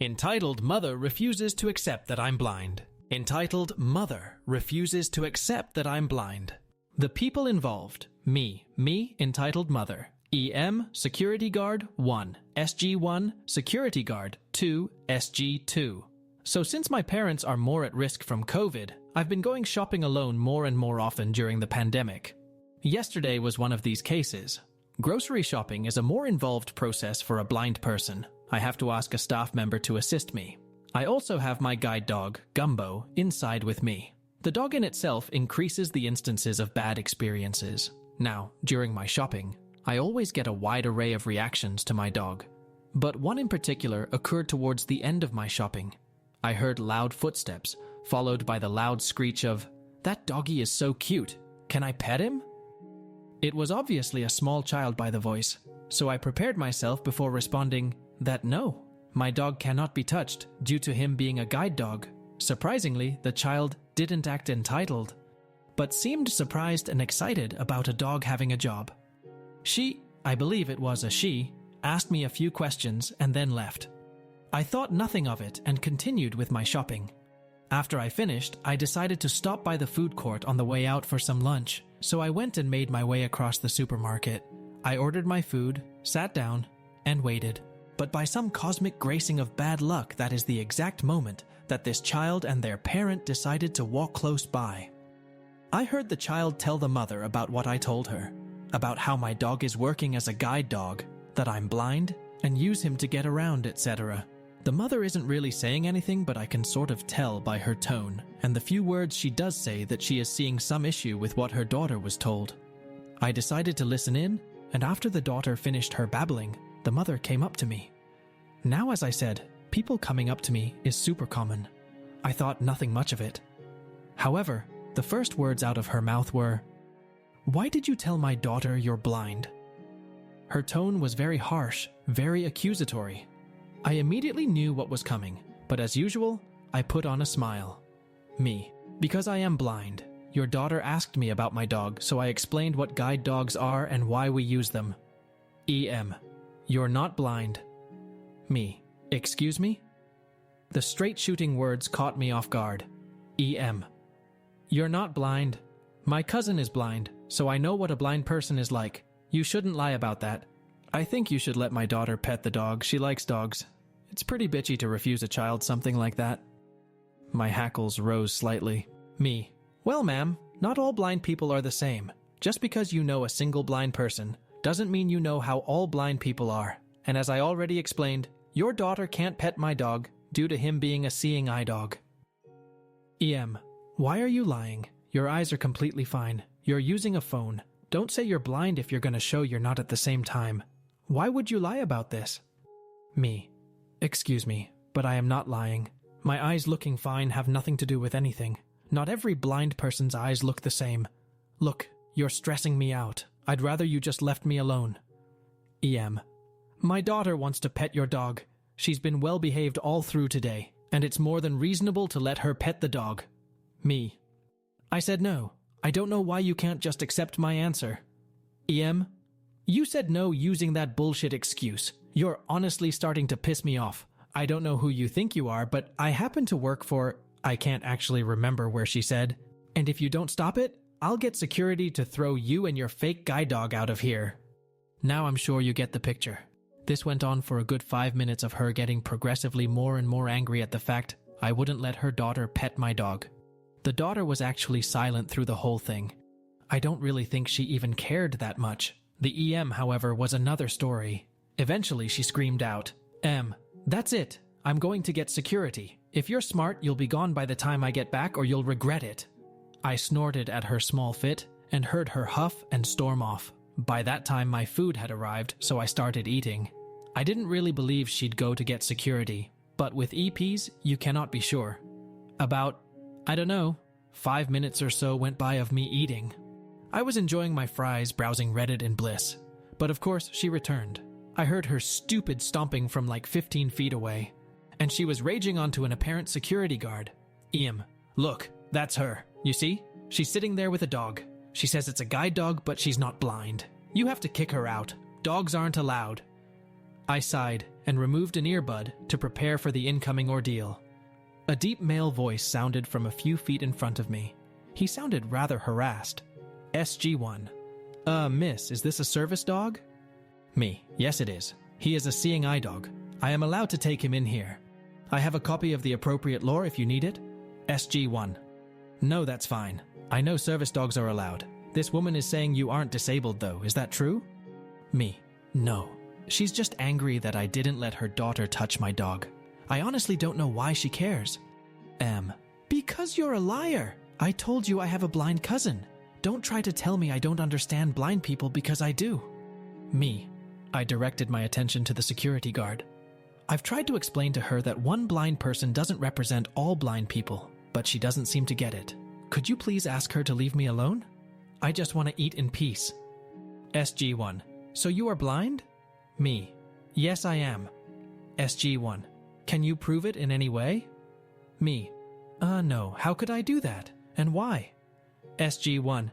Entitled mother refuses to accept that I'm blind. Entitled mother refuses to accept that I'm blind. The people involved: me, entitled mother. EM, security guard, 1. SG1, security guard, 2. SG2. So since my parents are more at risk from COVID, I've been going shopping alone more and more often during the pandemic. Yesterday was one of these cases. Grocery shopping is a more involved process for a blind person. I have to ask a staff member to assist me. I also have my guide dog, Gumbo, inside with me. The dog in itself increases the instances of bad experiences. Now, during my shopping, I always get a wide array of reactions to my dog. But one in particular occurred towards the end of my shopping. I heard loud footsteps, followed by the loud screech of, "That doggy is so cute. Can I pet him?" It was obviously a small child by the voice, so I prepared myself before responding that no, my dog cannot be touched due to him being a guide dog. Surprisingly, the child didn't act entitled, but seemed surprised and excited about a dog having a job. She, I believe it was a she, asked me a few questions and then left. I thought nothing of it and continued with my shopping. After I finished, I decided to stop by the food court on the way out for some lunch, so I went and made my way across the supermarket. I ordered my food, sat down, and waited. But by some cosmic gracing of bad luck, that is the exact moment that this child and their parent decided to walk close by. I heard the child tell the mother about what I told her, about how my dog is working as a guide dog, that I'm blind, and use him to get around, etc. The mother isn't really saying anything, but I can sort of tell by her tone, and the few words she does say that she is seeing some issue with what her daughter was told. I decided to listen in, and after the daughter finished her babbling, the mother came up to me. Now, as I said, people coming up to me is super common. I thought nothing much of it. However, the first words out of her mouth were, "Why did you tell my daughter you're blind?" Her tone was very harsh, very accusatory. I immediately knew what was coming, but as usual, I put on a smile. Me, because I am blind. Your daughter asked me about my dog, so I explained what guide dogs are and why we use them. EM, you're not blind. Me, excuse me? The straight-shooting words caught me off guard. EM, you're not blind. My cousin is blind, so I know what a blind person is like. You shouldn't lie about that. I think you should let my daughter pet the dog. She likes dogs. It's pretty bitchy to refuse a child something like that. My hackles rose slightly. Me, well, ma'am, not all blind people are the same. Just because you know a single blind person doesn't mean you know how all blind people are. And as I already explained, your daughter can't pet my dog due to him being a seeing eye dog. EM, why are you lying? Your eyes are completely fine. You're using a phone. Don't say you're blind if you're going to show you're not at the same time. Why would you lie about this? Me, excuse me, but I am not lying. My eyes looking fine have nothing to do with anything. Not every blind person's eyes look the same. Look, you're stressing me out. I'd rather you just left me alone. EM, my daughter wants to pet your dog. She's been well behaved all through today, and it's more than reasonable to let her pet the dog. Me, I said no. I don't know why you can't just accept my answer. EM, you said no using that bullshit excuse. You're honestly starting to piss me off. I don't know who you think you are, but I happen to work for... I can't actually remember where she said. And if you don't stop it, I'll get security to throw you and your fake guide dog out of here. Now I'm sure you get the picture. This went on for a good 5 minutes of her getting progressively more and more angry at the fact I wouldn't let her daughter pet my dog. The daughter was actually silent through the whole thing. I don't really think she even cared that much. The EM, however, was another story. Eventually she screamed out, That's it. I'm going to get security. If you're smart, you'll be gone by the time I get back or you'll regret it." I snorted at her small fit and heard her huff and storm off. By that time my food had arrived, so I started eating. I didn't really believe she'd go to get security, but with EPs, you cannot be sure. About, 5 minutes or so went by of me eating. I was enjoying my fries, browsing Reddit in bliss. But of course, she returned. I heard her stupid stomping from like 15 feet away, and she was raging onto an apparent security guard. "EM, look, that's her. You see? She's sitting there with a dog. She says it's a guide dog, but she's not blind. You have to kick her out. Dogs aren't allowed." I sighed and removed an earbud to prepare for the incoming ordeal. A deep male voice sounded from a few feet in front of me. He sounded rather harassed. SG-1. Miss, is this a service dog? Me. Yes, it is. He is a seeing eye dog. I am allowed to take him in here. I have a copy of the appropriate law if you need it. SG-1. No, that's fine. I know service dogs are allowed. This woman is saying you aren't disabled though, is that true? Me. No. She's just angry that I didn't let her daughter touch my dog. I honestly don't know why she cares. M. Because you're a liar. I told you I have a blind cousin. Don't try to tell me I don't understand blind people because I do. Me. I directed my attention to the security guard. I've tried to explain to her that one blind person doesn't represent all blind people, but she doesn't seem to get it. Could you please ask her to leave me alone? I just want to eat in peace. SG-1. So you are blind? Me. Yes, I am. SG-1. Can you prove it in any way? Me. No. How could I do that? And why? SG-1.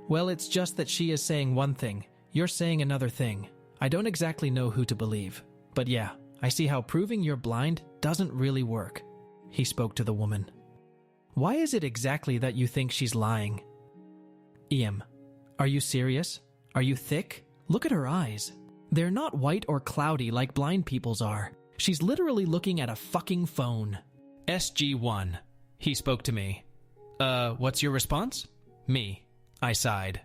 Well, it's just that she is saying one thing. You're saying another thing. I don't exactly know who to believe. But yeah, I see how proving you're blind doesn't really work. He spoke to the woman. Why is it exactly that you think she's lying? EM. Are you serious? Are you thick? Look at her eyes. They're not white or cloudy like blind people's are. She's literally looking at a fucking phone. SG-1. He spoke to me. What's your response? Me. I sighed.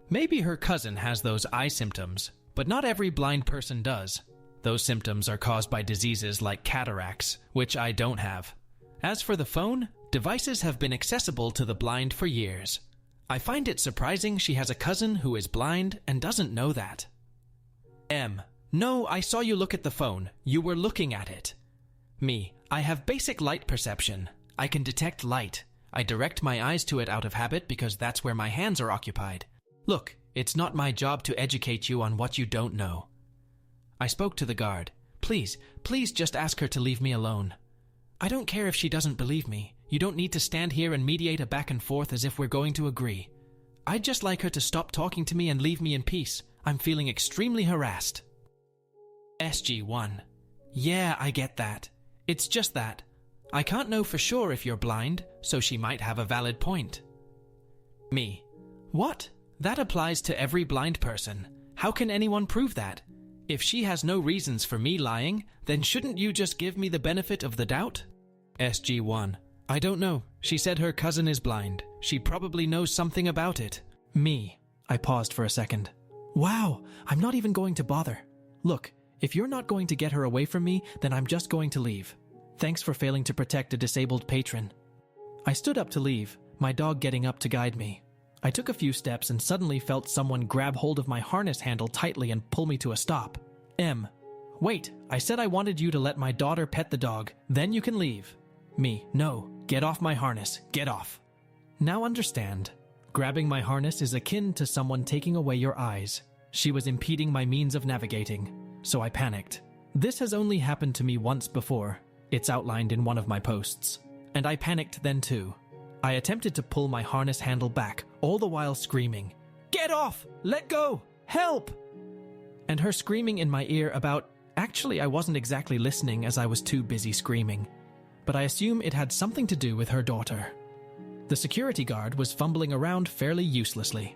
Maybe her cousin has those eye symptoms, but not every blind person does. Those symptoms are caused by diseases like cataracts, which I don't have. As for the phone, devices have been accessible to the blind for years. I find it surprising she has a cousin who is blind and doesn't know that. M. No, I saw you look at the phone. You were looking at it. Me. I have basic light perception. I can detect light. I direct my eyes to it out of habit because that's where my hands are occupied. Look, it's not my job to educate you on what you don't know. I spoke to the guard. Please just ask her to leave me alone. I don't care if she doesn't believe me. You don't need to stand here and mediate a back and forth as if we're going to agree. I'd just like her to stop talking to me and leave me in peace. I'm feeling extremely harassed. SG-1. Yeah, I get that. It's just that. I can't know for sure if you're blind, so she might have a valid point. Me. What? That applies to every blind person. How can anyone prove that? If she has no reasons for me lying, then shouldn't you just give me the benefit of the doubt? SG-1. I don't know. She said her cousin is blind. She probably knows something about it. Me. I paused for a second. Wow, I'm not even going to bother. Look, if you're not going to get her away from me, then I'm just going to leave. Thanks for failing to protect a disabled patron. I stood up to leave, my dog getting up to guide me. I took a few steps and suddenly felt someone grab hold of my harness handle tightly and pull me to a stop. M. Wait, I said I wanted you to let my daughter pet the dog, then you can leave. Me. No, get off my harness, get off. Now understand. Grabbing my harness is akin to someone taking away your eyes. She was impeding my means of navigating, so I panicked. This has only happened to me once before. It's outlined in one of my posts. And I panicked then too. I attempted to pull my harness handle back, all the while screaming, "Get off! Let go! Help!" And her screaming in my ear about... Actually, I wasn't exactly listening as I was too busy screaming. But I assume it had something to do with her daughter. The security guard was fumbling around fairly uselessly.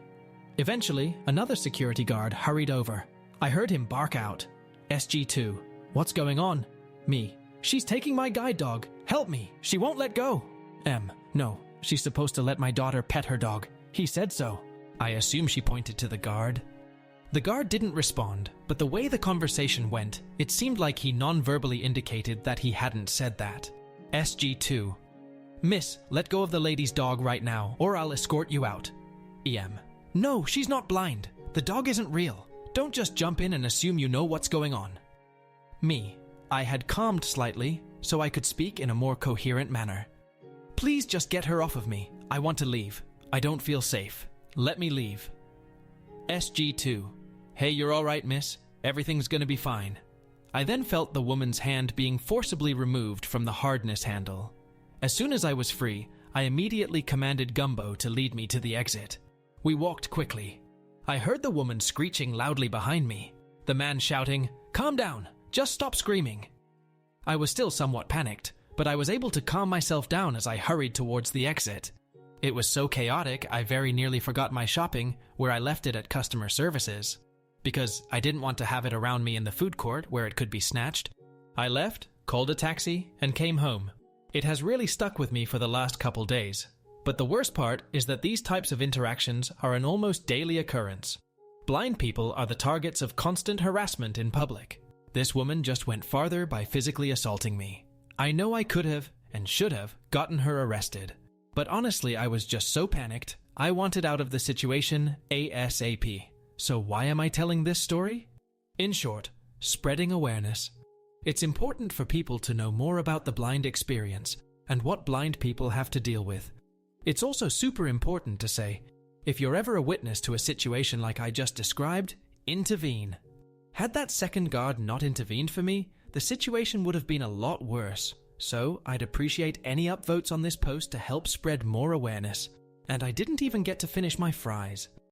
Eventually, another security guard hurried over. I heard him bark out. SG-2. What's going on? Me. She's taking my guide dog. Help me. She won't let go. M. No. She's supposed to let my daughter pet her dog. He said so. I assume she pointed to the guard. The guard didn't respond, but the way the conversation went, it seemed like he non-verbally indicated that he hadn't said that. SG-2. Miss, let go of the lady's dog right now, or I'll escort you out. EM. No, she's not blind. The dog isn't real. Don't just jump in and assume you know what's going on. Me. I had calmed slightly, so I could speak in a more coherent manner. Please just get her off of me. I want to leave. I don't feel safe. Let me leave. SG-2. Hey, you're all right, miss. Everything's gonna be fine. I then felt the woman's hand being forcibly removed from the hardness handle. As soon as I was free, I immediately commanded Gumbo to lead me to the exit. We walked quickly. I heard the woman screeching loudly behind me. The man shouting, "Calm down! Just stop screaming." I was still somewhat panicked, but I was able to calm myself down as I hurried towards the exit. It was so chaotic, I very nearly forgot my shopping, where I left it at customer services. Because I didn't want to have it around me in the food court where it could be snatched, I left, called a taxi, and came home. It has really stuck with me for the last couple days. But the worst part is that these types of interactions are an almost daily occurrence. Blind people are the targets of constant harassment in public. This woman just went farther by physically assaulting me. I know I could have, and should have, gotten her arrested. But honestly, I was just so panicked, I wanted out of the situation ASAP. So why am I telling this story? In short, spreading awareness. It's important for people to know more about the blind experience and what blind people have to deal with. It's also super important to say, if you're ever a witness to a situation like I just described, intervene. Had that second guard not intervened for me, the situation would have been a lot worse. So I'd appreciate any upvotes on this post to help spread more awareness. And I didn't even get to finish my fries.